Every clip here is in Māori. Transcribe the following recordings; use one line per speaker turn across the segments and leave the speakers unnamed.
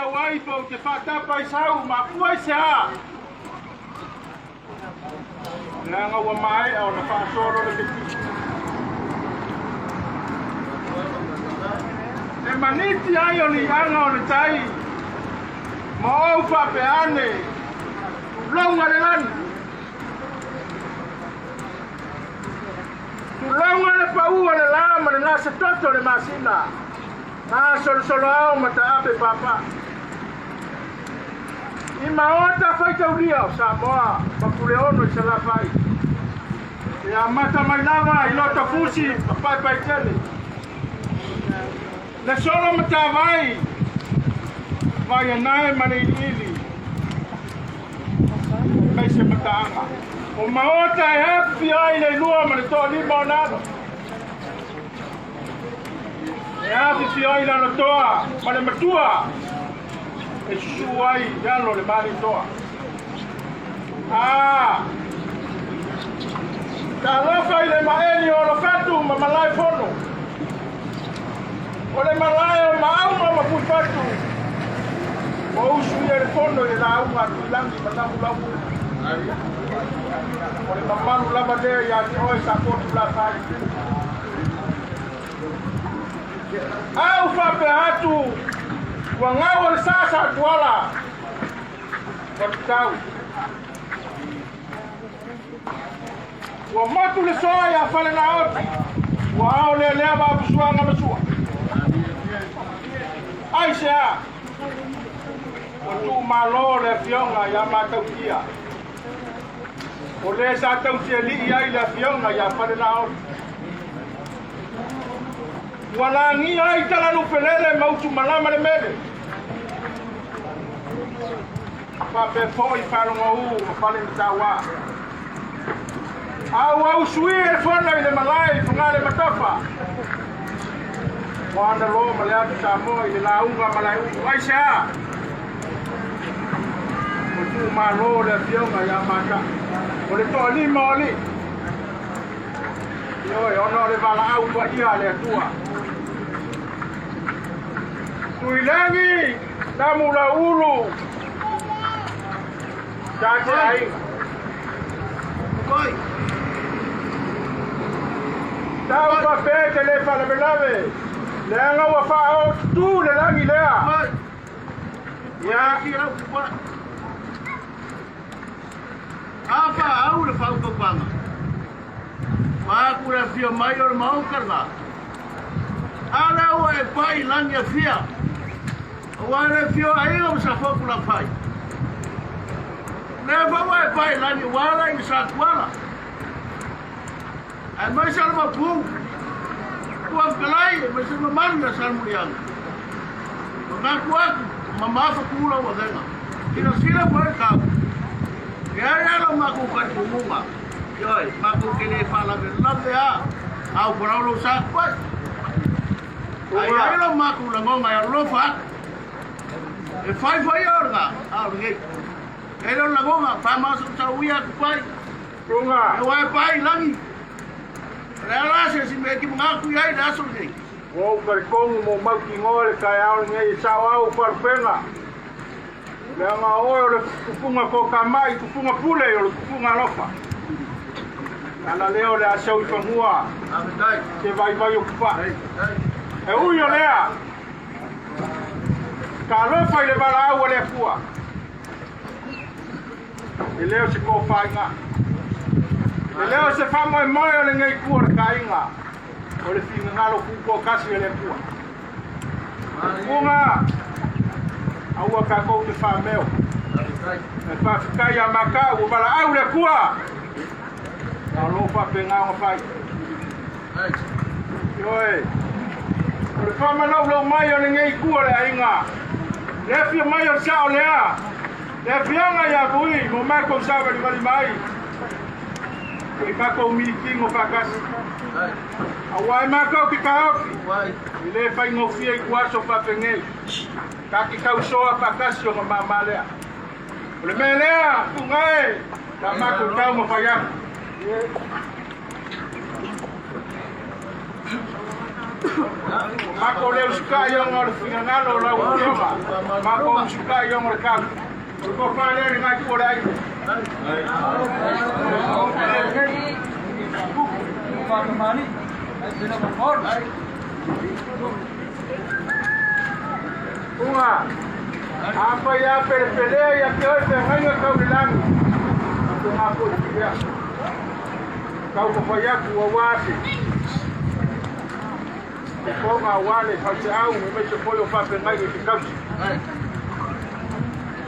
kawai po te whatapai sau ma kuai se a. Nanga wa mai au na whaasoro le te ki. E maniti ai o ni anga o le tai. Ma au whape ane. Launga le lani. Launga le paua le lama le ngasa toto le masina. Nga solo au mata ape papa. I maota fai tau lia o Samoa. Mapule ono i sala fai. Ia mata mai lava i lota fusi. Papai pai tele. Le solo mata vai. Vai anai mani ili. Mai se mata anga. O maota e hapi ai le lua mani toa lima o nana. E hapi fi ai lana toa mani matua. E susu ai yalo le mani toa. Ta lofa i le maeni o lo fatu ma malai fono. O le malai o mauma ma pui fatu. O usu i le fono i la aunga tu langi matamu lau. O le mamalu lava lea i ati oi sa potu la fai. Au whape atu. Wa ngau le sasa tuala. Wa tau. Wa matu le soa ya fale na oti. Wa au le lea ba busua nga masua. Ai sea. Wa tu malo le fionga ya matau kia. O le sa tau tia li ai le fionga ya fale na oti. Wala ngi ai tala no pelele mautu malama le mele. Pa pe foi para o fale tawa. Au sui e fona le malai fungale matofa. Wanda lo malaya ta mo ile la unga malai ai sa. O tu malo le fionga ya mata. O le to li moli. Yo no le vala au pa ia le tua. Tuilangi namula ulu. Jadi ai. Koi. Tau pa pete le fala belave. Le anga wa fa o tu le langi lea. Koi. Ya kira pa. Apa au le fa ko panga. Ma ku le fio maior mau karna. Ala o e pai langi fia. Wale fio ai o sa foku la pai. Never vai pai lani wala i sa wala. Ai mai sa ma pu. Ku afkalai me se ma manga sa muriang. Na ku mama fa kula wa dena. Ina sila pa ka. Ya lo ma ku ka tu munga. Yoi, ma ku kene fala be la ya. Au por lo sa pa. Ai lo ma ku la ngonga ya lo fa. E fai orga, nge. E lo la goma, fa mas sa uia ku pai. Runga. E wai pai langi. Rela se si me ki mga ku ai da so nge. O per kong mo mau ki ngole kai au nge sa au par penga. Le nga o le kufunga ko kamai, kufunga pule o le kufunga lofa. Ana leo le asau i pangua. Ai. Ke vai o kupa. E uio lea. Ka lofa i le bala au le pua. E leo se ko whainga. E leo se whamo e moe o le ngai kua le kainga. O le whina ngalo kuko kasi e le pua. Kunga. Aua ka kou te whameo. E whawhikai a makau o bala au le kua. Ka lofa pe ngā o whai. Ioe. O le whamanau lau mai o le ngai kua le ainga. Le fia mai o sao lea. Le fianga ya vui mo mako sawa ni mali mai. Ke kako meeting o pakasi. Awai mako ki kaofi. Le fai ngofia i kuaso pa penge. Ka ki kau soa pakasi o mama lea. O le melea kungai. Ta mako tau mo fai aku.
Mako leo suka yung or finangalo la uoma. Mako suka yung or kam. Ko pale ni ngai ko dai. Bunga. Apa ya pelea ya que hoy te venga kau bilang. Aku ngaku dia. Kau kaya ku wawasi. Kau ngawale kau tahu memang koyo pa pengai di kau.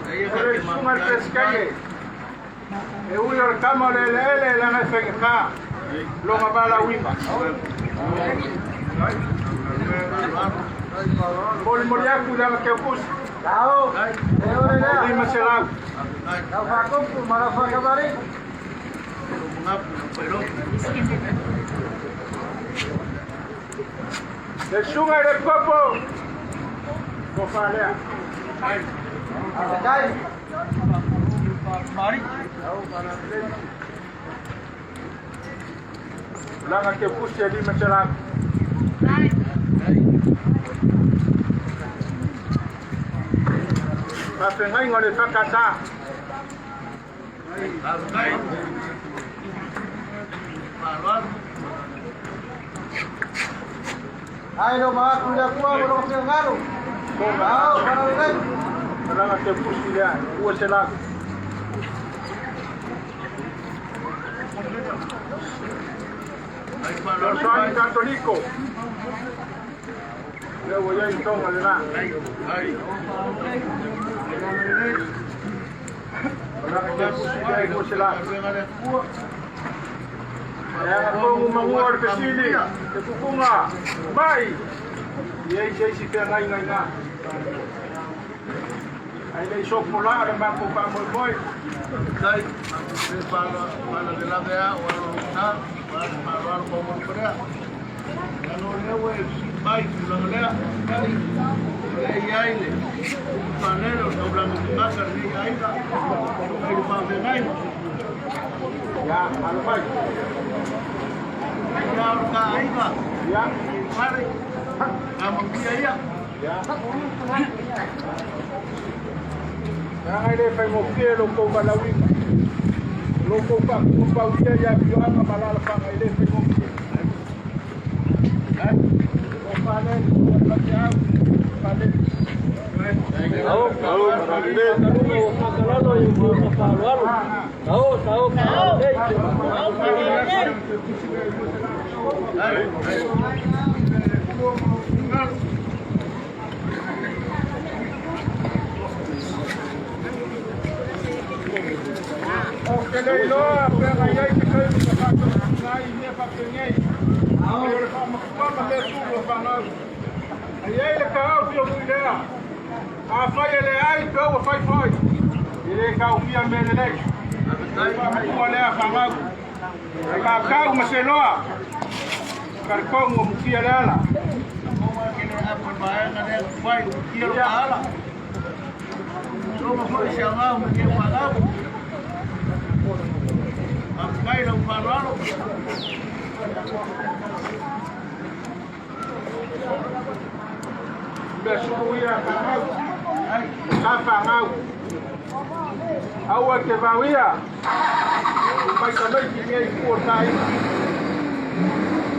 Pero sunga pescaye. Uyo kama lele la ngafenga. Lo ngabala wimba. Bol moriaku dalam kampus. Tahu. Ini masalah. Tahu vakum tu malah kemarin. Del sungai del Copo. Tofa lea. Ay. Mari. Langan ke pusia di masyarakat. Tapi ngai ngone takata. Ayo mga kuya kuha mo lang siya ngaro. Tahu, parang rin. Langan ke pusia, uwa sila. Soal Katoliko. Yo voy a ir con el nada. Ya pongo mangor pesili, te kukunga, mai. Yei sei si te ngai ngai na. Ai dei sok mola ada bangku pa moi boy. Dai, para de la dea o na, para como para. Ano lewe mai kulangela, dai. Ei aile. Panelo no blanco de masa ni aida. Ai pa de ngai. Ya, al pai. Ya ka aida. Ya, pare. Amang dia ya. Ya. Yang ada pemokir loko balawin, loko pak kumpaudia ya biar malah pak ada pemokir. Panen, panen, panen. Tahu, kalau ibu tahu, Oke, lo apa yang kita lakukan hari ini pakainya. Kalau kamu masuk ke panel, ayah lekau film dia. Apa yang leai kau fai. Ini kau kian menelek. Aku boleh panel. Kau masih loa. Kau mau kian lah. Ini apa bayar ada fai kian lah. Cuma kau siapa mungkin panel. Ampai lang paralo. Besuya kamau. Apa ngau. Awak ke bawia. Pai sampai kini ikut tai.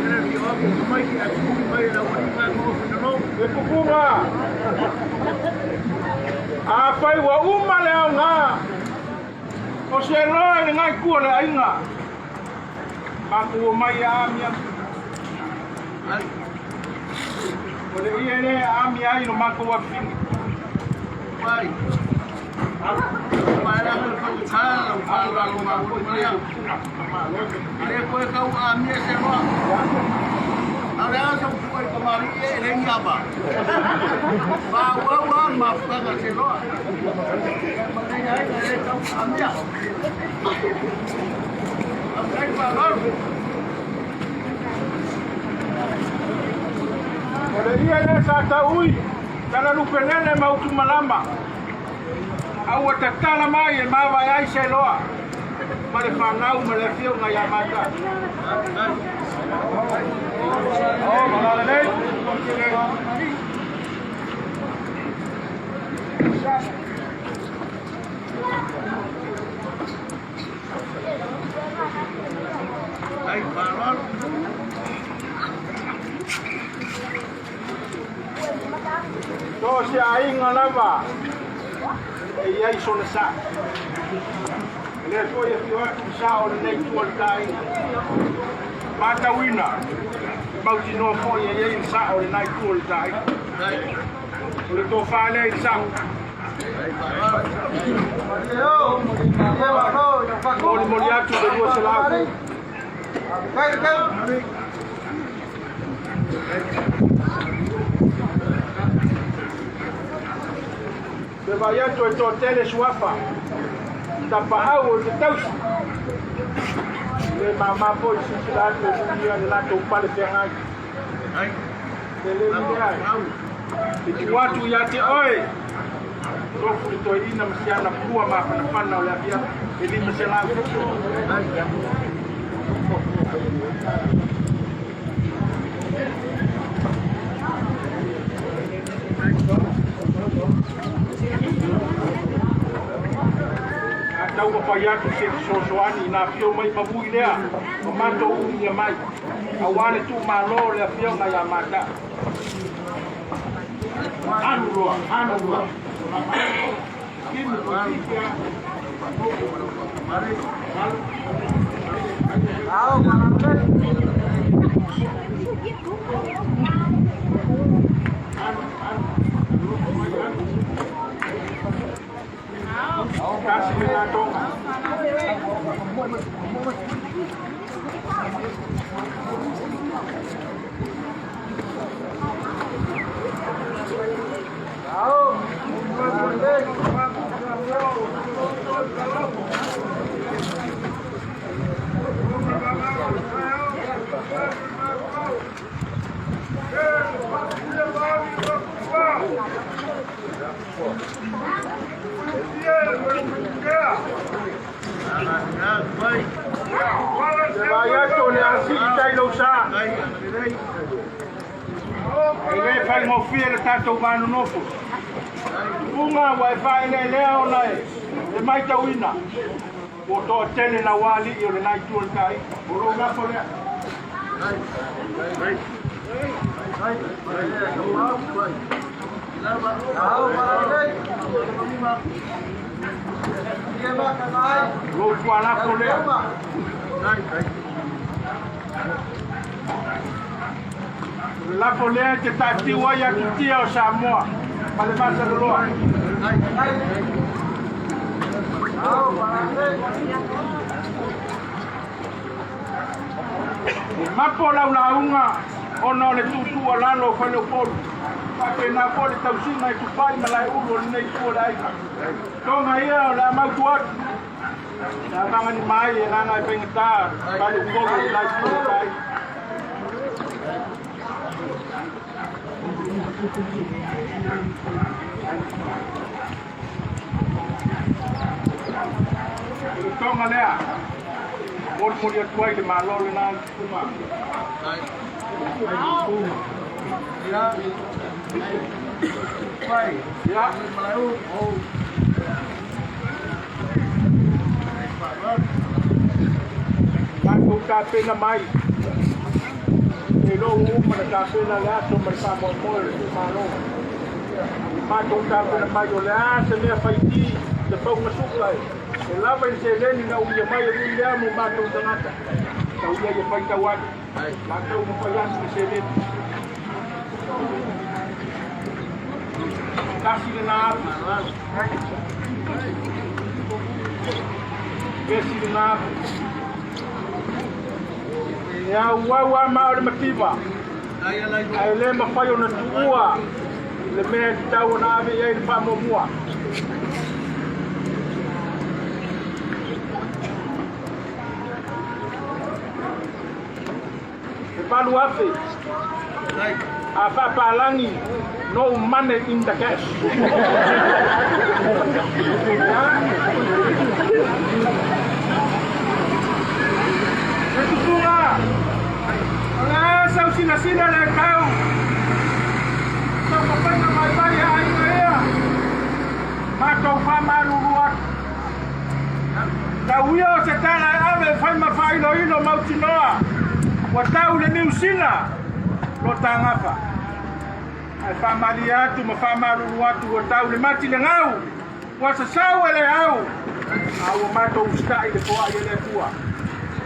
Ini dia aku sampai aku pai dah bukan mau fitno. Ekukuma. Apa wa umma leo nga. O se loa ngai kua le ainga. Maku mai amia. O le iene amia ino maku wa fini. Pai. Pai la me fukala, pala lo maku mai. Ale koe kau amia se loa. Ale asa koe kamari e le ngaba. Wa mafuka se loa. Amia. Amai valor. Poderia nessa taui, kana lupenene mautu malama. Au atakala mai e mava ai se loa. Mare fanau mare fio ngai amata.
Ay, parol.
So si aing alava. Ia iso na sa. Le ko ia fiwa sa o nei tuan tai. Mata wina. Mau ti no fo ia sa o nei tuan tai. Le Tofa le sa. Mori mori atu de dua selaku. Beba yetu e totele suafa. Tapahau te tausi. Le mama po i sisilato e sunia de lato upale tengai.
Ay,
Tele miai. Iti watu ya te oi. Tofu to ina msiana kuwa mapana ole abia. Eli msela. Tau pa ya tu se soani na fio mai mabui lea. O mato unia mai. Awane tu malo le fio na ya mata. Anu. Kimi kutia.
mari.
Kasih na dong. Saya tu ni asik kita ilosa. Ele faz uma feira tá tomando novo. Uma wifi le leo nai. E mai tawina. O to tele na wali e le nai tu kai. Oro na pole. Lo kuala pole. La polea que está activa ya que tío Samoa. Para más de lo. Mapola una o no le tutu ala lo fue lo polo. Para que na pole tausina y Tupa'i malai ulo nei tu dai. Toma ia la mautuat. La bangan ni mai na na pengetar. Para polo lai tu dai. Toma lea. Por morir tuai de malo le na kuma.
Ya. Pai.
Ya.
Malau. Oh.
Aku ka pena mai. Elo uma ka pena la so merpa mo mo malo. Mato ka pena mai o la se me faiti de pau masuk lai. Lava se leni na uya mai ru le mo mato tanata. Tau ia faita wat. Mato mo fayan se leni. Kasih na Kasih na ya wawa ma le mativa. Ai le ma fayo na tua. Le me tau na ave e pa mo mua. E palu afe. Apa palangi no money in the cash. Itu bunga. Mātou whamarurua. Ta uia o se tala ave whai mawhailo ilo mautinoa. Wa tau le New Zealand. Lo tangapa. Ai whamari atu ma whamarurua atu wa tau le mati le ngau. Wa sa sau ele au. Awa mātou ustai le poa i le tua.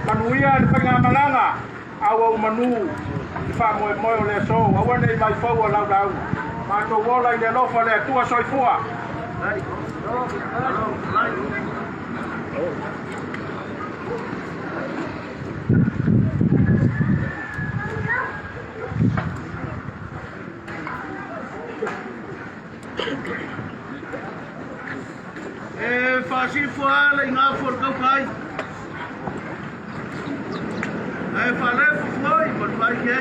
Manuia le whangamalanga. Awa umanu. I whamoe moe o le so. Awa nei mai whau lau lau. Mātou wola i le lofa le tua soifua.
Fasi fuala inga for ka pai. Fale foi por pai que.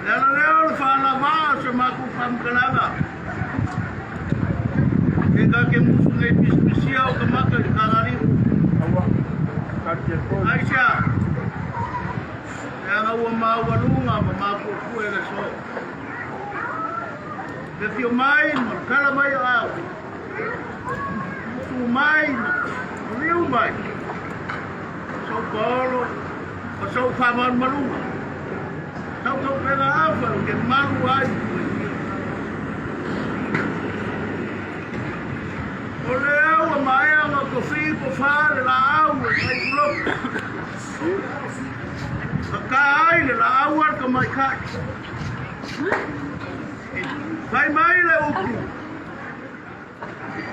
Lelo leo fala va se ma ku fam kalanga. Ega ke musu ngai especial ka maka kanari. Aisha. Ya wa ma wa lunga ma ku ku ele so. If you mind, kala mai au. Tu mind, real mind. So Paulo, so faman maluma. So pela afa, que malu ai. Olha, mai anga ko fi po fa la au, ai lo. Kai la au ka mai kai. Vai mai le uku.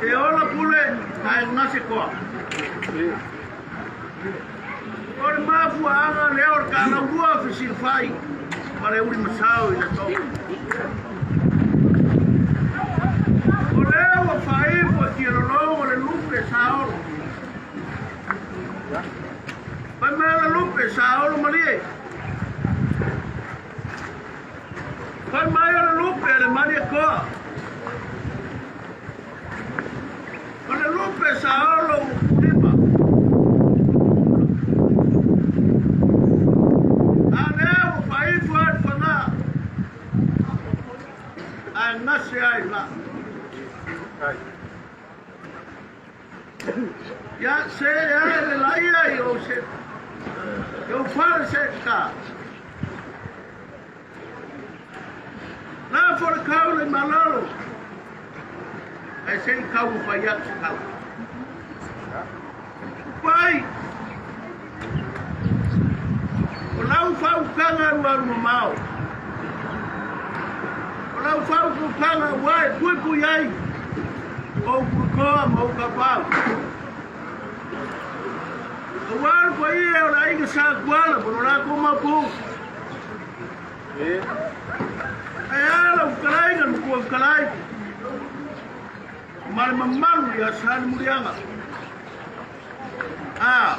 E ola pule ai ngase ko. Or mafu anga le or kana bua fisil fai. Mare uri masao i le to. Ore o fai po tiro lo le lupe sao. Vai mai le lupe sao mali. Vai mai le lupe le mali ko. Le lupe sao lo riba. Ane o fai fuat fana. Ai nasi ai la. Ya se ya le la ia yo se. Yo fare se ka. Na for kaule malalo. Ai se kau faiak kau. Pai. O lau fau kanga ruaru mau. O lau fau kanga wai puipu yai. O kukoa mau kapau. O waru pa ia o la inga sa kuala, pero la kuma pu. Ai ala ukalai kan kua ukalai. Mal mamalu ya sal murianga. Ah.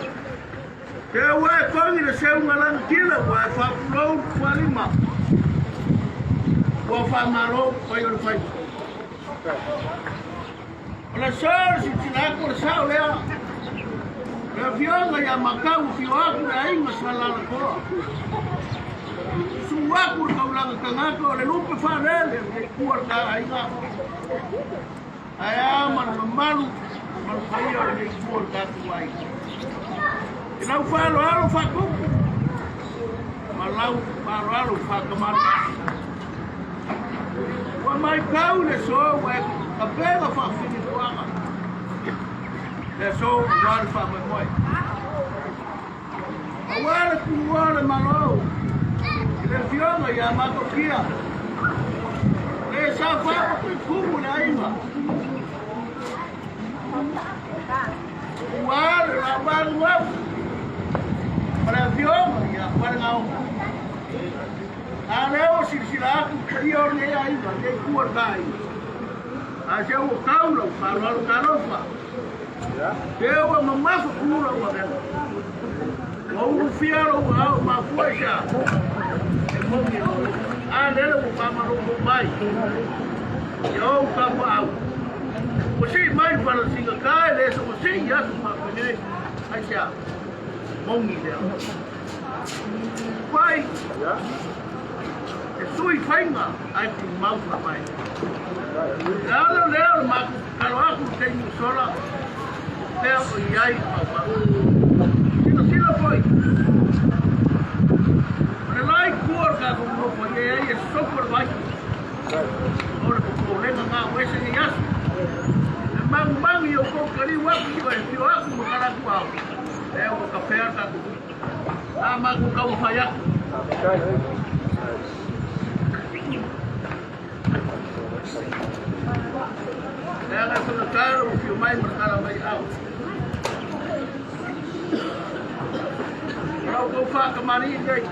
Ke wa kongi le seu ngalan kila wa fa flow kwa lima. Wa fa malo pa yo fa. Ola sor si tina ko sa lea. Le vionga ya makau fiwaku na ai masala ko. Suwaku ka ulang kangako le lupa fa rele kuar ka ai ga. Aya malu fai o le kuar ka tuai. Lau falo alo fa kuku. Malau falo alo fa kamar. Wa mai kau le so wa ka pega fa fini fuanga. Le so wa fa mai moi. Awala kuwala malo. Le fionga ya matokia. Le sa fa kuku le aiva. Wala la barwa. Para vionga ya para ngau. Aneo silsilaku kio le aiva le kuardai. Asia o kaulo falo kalofa. Dewa mamafa kula wa dela. O fiaro au mafuasha. Anele o pamaro mai. Yo kapau. Você mais para singa kai le so você ya ma pene. Asia. Mongi dela. Pai. E sui fainga ai ku mau mai. Leo, mas kalau aku tenho sola, Leo e aí, papá. Sila foi. Mas lá em cor, cara, como foi, e aí é super baixo. Ora, o problema não é esse niaço. Mang e eu vou querer o aqui, vai, o aqui no caracuau. É o café, tá? Ah, mas o carro falhar. Kaya sa nakaro, filmay magkaramay out. Raw Tofa, kamarin guys.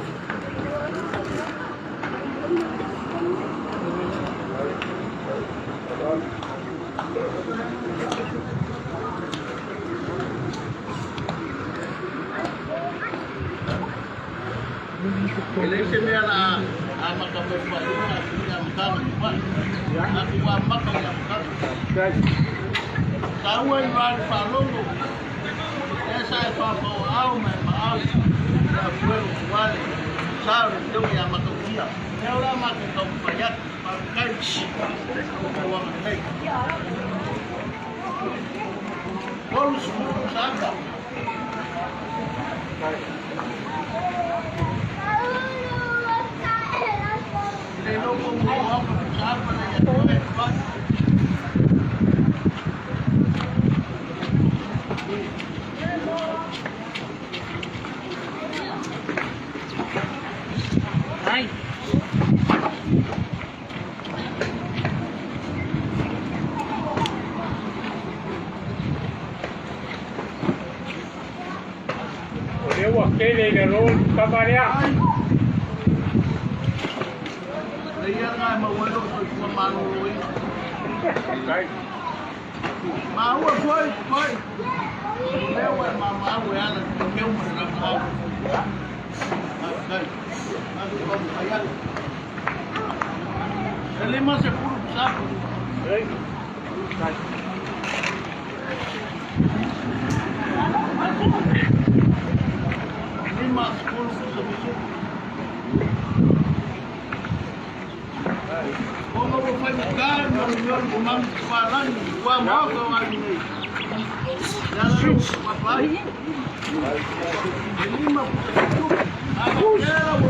Election niya na magkapit pa ito na magkakaroon pa. Ako mamakang magkakaroon. Tawa yung rari pa longo. Esa ay papawaw may maaw. Na fuego wale. Sabi ito yung makakaya. Kaya wala makakapayat. Pagkay. Kukawang kay. Bolos mo sa aga. Não como óculos, sabe? Ai.
Eu aquele garoto trabalhar.
Kaya nga mawalo sa manuloy. Mawa boy. Lewa mamawa yan at kaya mo na ako. Okay. Ano ko kaya? Lima sa puro sapo. Lima sa puro sa biso. Como eu vou ficar no meu irmão falando, o amor que eu arrumei. Já não, papai. Ele me apresentou. Aquela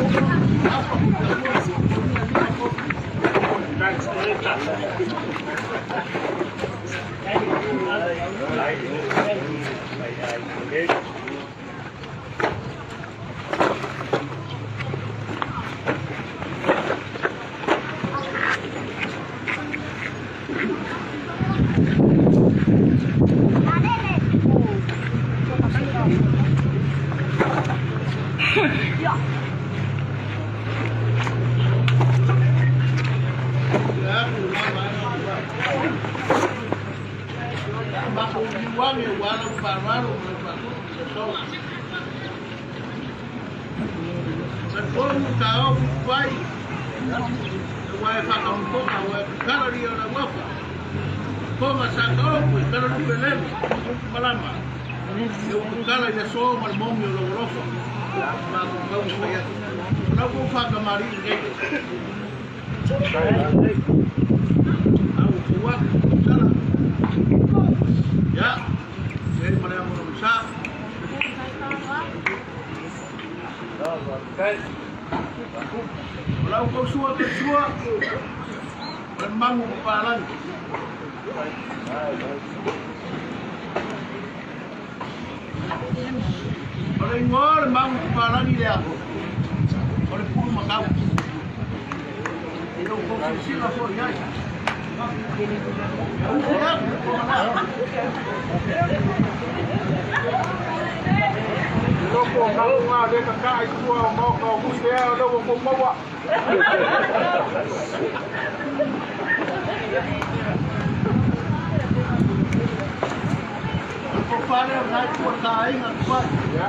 Kalau kau suat kesuat, memang umpalan. Kalau ingol, memang umpalan dia. Kalau pun makau. Kalau kau sila for ya.
Loko kau ngah dia kakak itu mau kau kusya ada waktu bawa.
Kau pada naik kota ini apa?
Ya.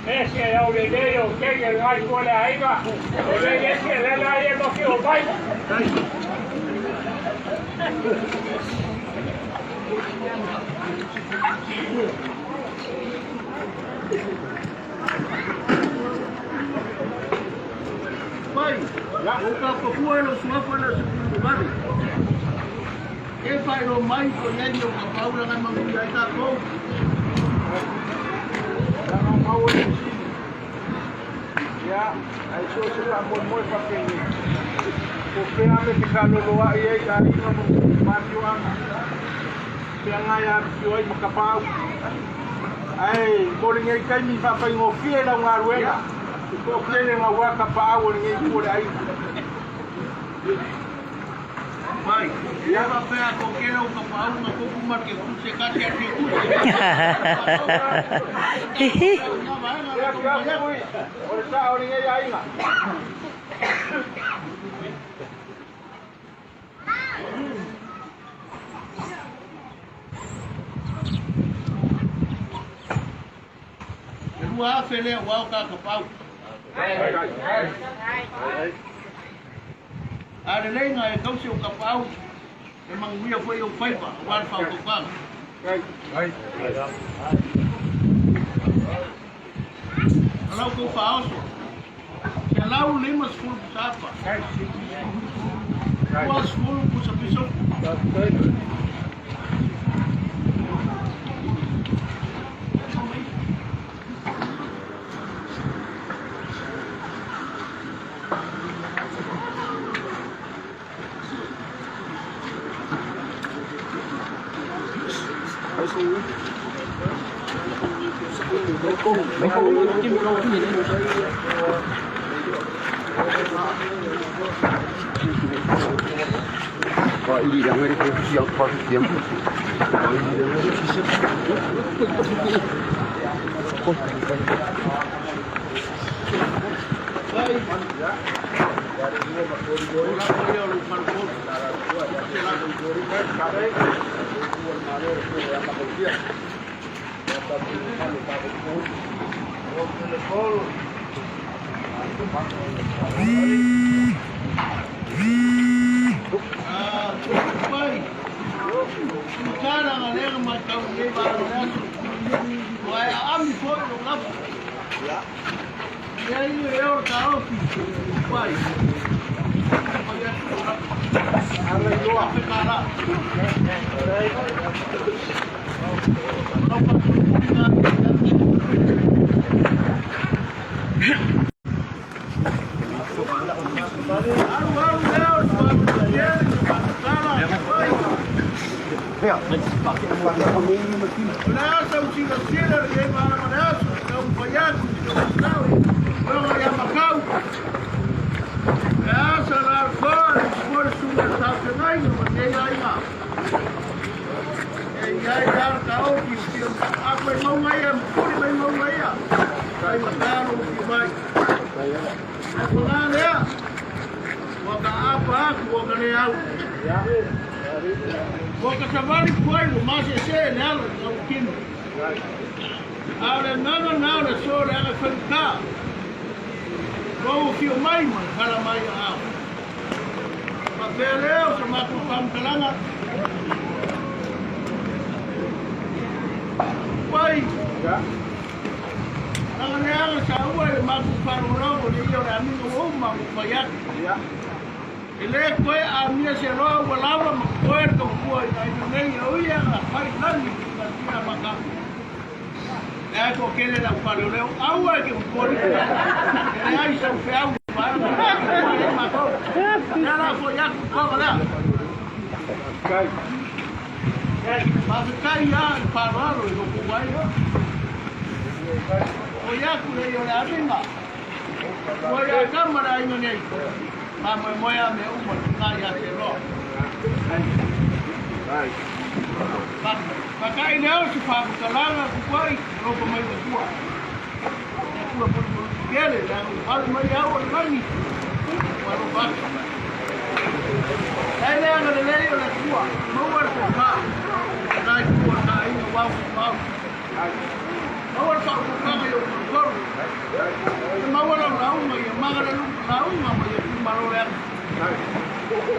Esse é o dedo, ok? cái ai của lại cả đây cái chuyện này là em nó kiểu bay
Pai, o Capapua lo sua foi na segunda base. Quem faz o mais com ele o Capau lá na mão da Itaco.
não mau ya aí só se tá muito para quem o pena que calo lo aí aí no Matiuan yang ya pioi Capau ai bolinha cai me fa fa ngofia la ngaruela ko kele ngawa Capau ni por aí
Pai, ia va pea con que era o Capau na pouco mar que se cate a que
Ora ora ninguém aí lá.
Rua fele o Capau. Ada lain ai kau si o Capau. Memang dia foi o pai pa, o alfa o Capau. Kalau kau faham, kalau 5 sepuluh apa? 2 sepuluh pusat-pusat.
Có ý rằng người đi kiếm có kiếm
Sekarang ada yang macam ni barunya, wah kami pun nak. Ya ini orang tahu sih, wah. Ada dua perkara. Nasa usila-sila rin mga manaso, ang bayan, ang tao, ang mga makaw. Kaya sa larvan, esforço na sa kanay, magayay nga. Kaya yung tao, ako ay mawaya, kuri may mawaya. Kaya matalo, kimay. Ako nga niya, wag ka-apa, wag ka niyaw. Porque trabalho foi o mais esse nela não quino. Ahora não só ela foi cá. Vou filmar mas para mais a. Papeleu sama tu kam kalanga. Pai. Nangyari sa uwan magparulo ko niyo na aming umang payak. Ele foi a minha serra, o lava muito foi, aí nem eu ia lá, faz nada, fazia macaco. É porque ele era faroleu, água que foi, ele aí são ferro, para macaco. Ela foi a cova lá.
Cai.
Mas cai já, parou, eu fui. Foi a que ele olhava bem lá. Foi a câmera aí no meio. Mama moya me umo kaya tero. Pakai leo si pa kalanga kuai robo mai tua. Tua por gele la al mai au mani. Walo ba. Ai le anga le la tua. Mo war ko ka. Dai tua ka ai wa wa. Awal pak bukan yo kor. Mawala laung yo magala laung ma yo maroyan.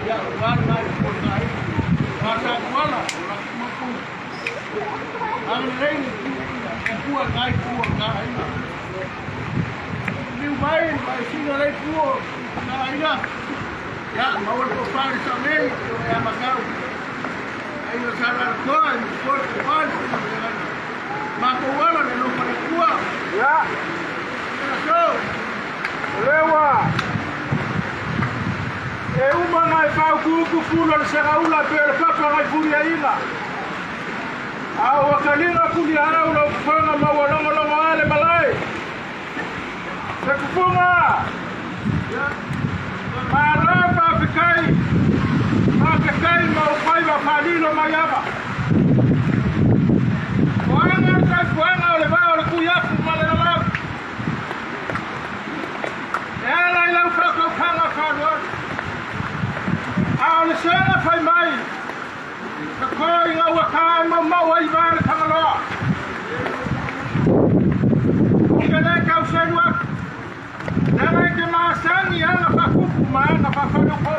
Ya wan nai ko nai. Masa wala rak mapu. Ang rei kuwa ngai. Liu bai singa rei kuwa ngai ya. Ya mawal ko pa sa nei ya makau. Ai no sala ko Mako wala na no para kuwa.
Ya.
So.
Lewa. Uma ngai pau kuku fulo se raula per papa ngai furia ina. Awa kalina kulia raula fanga mawalongo longo ale malai. Se kufunga. Ya. Mara pa fikai. Pa fikai mau pai ba falilo mayaba. Buena ole va ole kuya male la. Ela ila ufa kanga fadwa. Ole sena fai mai. Ka koi nga waka ma wai va tangalo. Ngene ka usenwa. Nana ke ma sangi ana fa kupu ma na fa fa ko.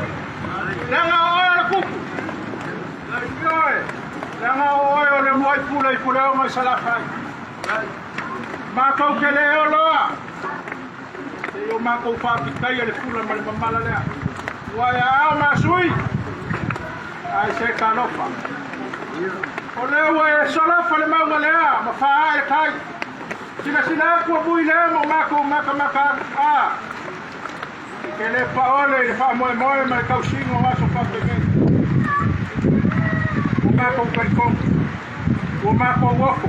Nana ole kupu. Nana ole moi pula mai sala fai. Makau ke leo loa. Yo makau fa pikai le fula mal mala lea. Wa ya ama sui. Ai se kanofa. Ole we sala fa le ma lea, ma fa ai kai. Sina ku bui le mo makau maka. Ah. Ke le pa ole le fa mo ma kau singo ma so fa pe. O makau kai ko. O makau woko.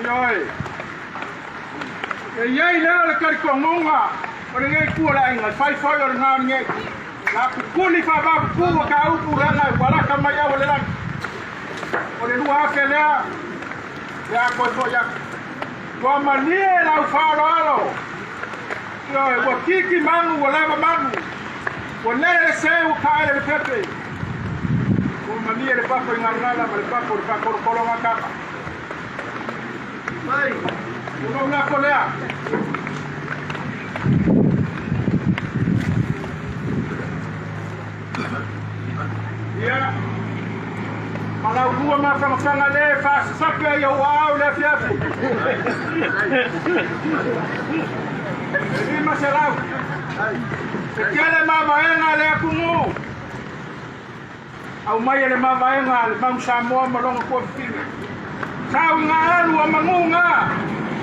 Yoi. Yai leo le kari kongonga. Ore ngai kuala inga. Fai ore ngā ngai. La kukuli fa ba kuwa ka upu ranga. Wala ka mai au le lang. Ore lua hake lea. Ya koi fo ya. Kua manie la ufalo alo. Yoi. Wa kiki mangu. Wa lava mangu. Wa lele se u kaere le pepe. Kua manie le pako inga ngala. Ma le pako le pako kolo makaka. Vai, vamos lá colher. Ya, malau dua macam le faz sabe eu au le fiapo. Ini masalah. Sekali mama enga le kumu. Au mai le mama enga le mau Samoa malongo ko fini. Kau ngalu o mangunga.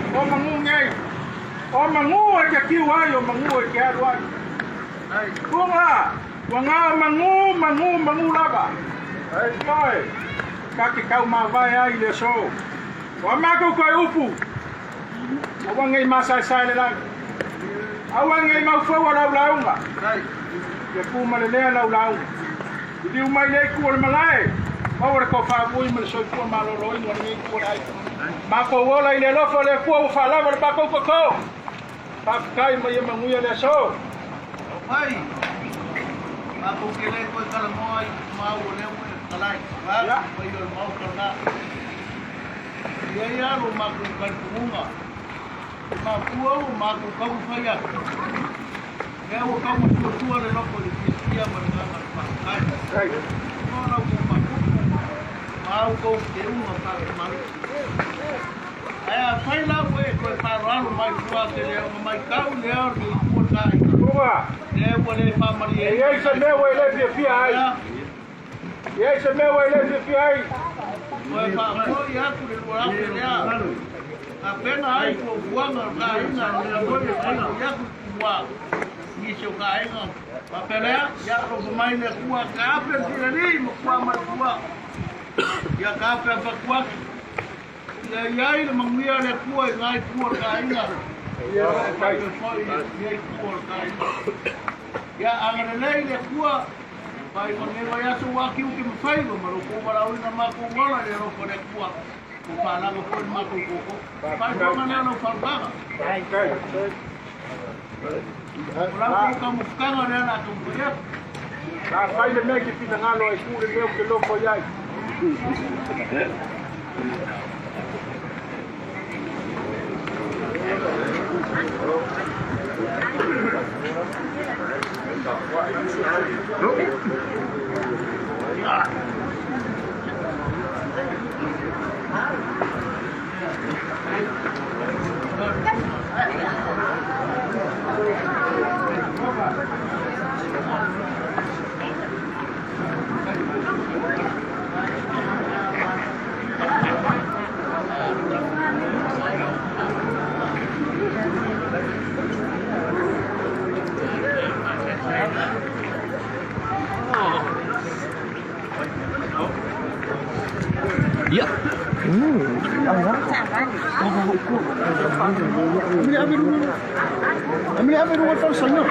O mangungai. O mangu e ke kiwai o mangu e ke aruai. Kunga. Wanga mangu lava. Ai koi. Kaki kau mawai ai le so. Wa mako koi upu. Awangai masai sai le lang. Awangai mau fo la launga. Ai. Ke kuma le la launga. Di umai le ku le malai. Ora ko fa bui me so ko malo lo ni ni ko ai ma ko wola ile lo fo le ko fa la ba ko pa kai me ye mangu le so
ai ma ko ke le ko kala moi ma wo le mo kalai ba ko yo mo kala ye ya lo ma ko ka kunga ma ko ma ko ka fa ya ye wo ka mo tu le lo ko le ya ma na pa kai no no ko ma mau ko te uma pa mal fai la we ko pa ralo mai fua te le mai kau le or ni ko kai
Kuma
le pole pa mari
ye se me we le fi ai ye se me we le fi ai
ko pa ko ya ku le ora ke le apena ai ko buanga ka ina le ko le ya ku bua ni se ka ina pa pele ya ro mai le ku ka pe ni mo kwa ma kwa ya kafe apa kuat ya yai le mangmia le kuai ngai kuat kaina ya kai foi ya kuat kaina ya angane le kuat pai monero ya so waki u ki mfai go maro ko mara u na ma ko ngola le ro ko le kuat ko pala go ko ma ko ko pai ko mane no falba kai ora ko ka mufkanga le na ko ya
la pai le me ki pina ngalo ai ku le me ke lo ko yai
Iya.
Ambil apa dua tahun sana?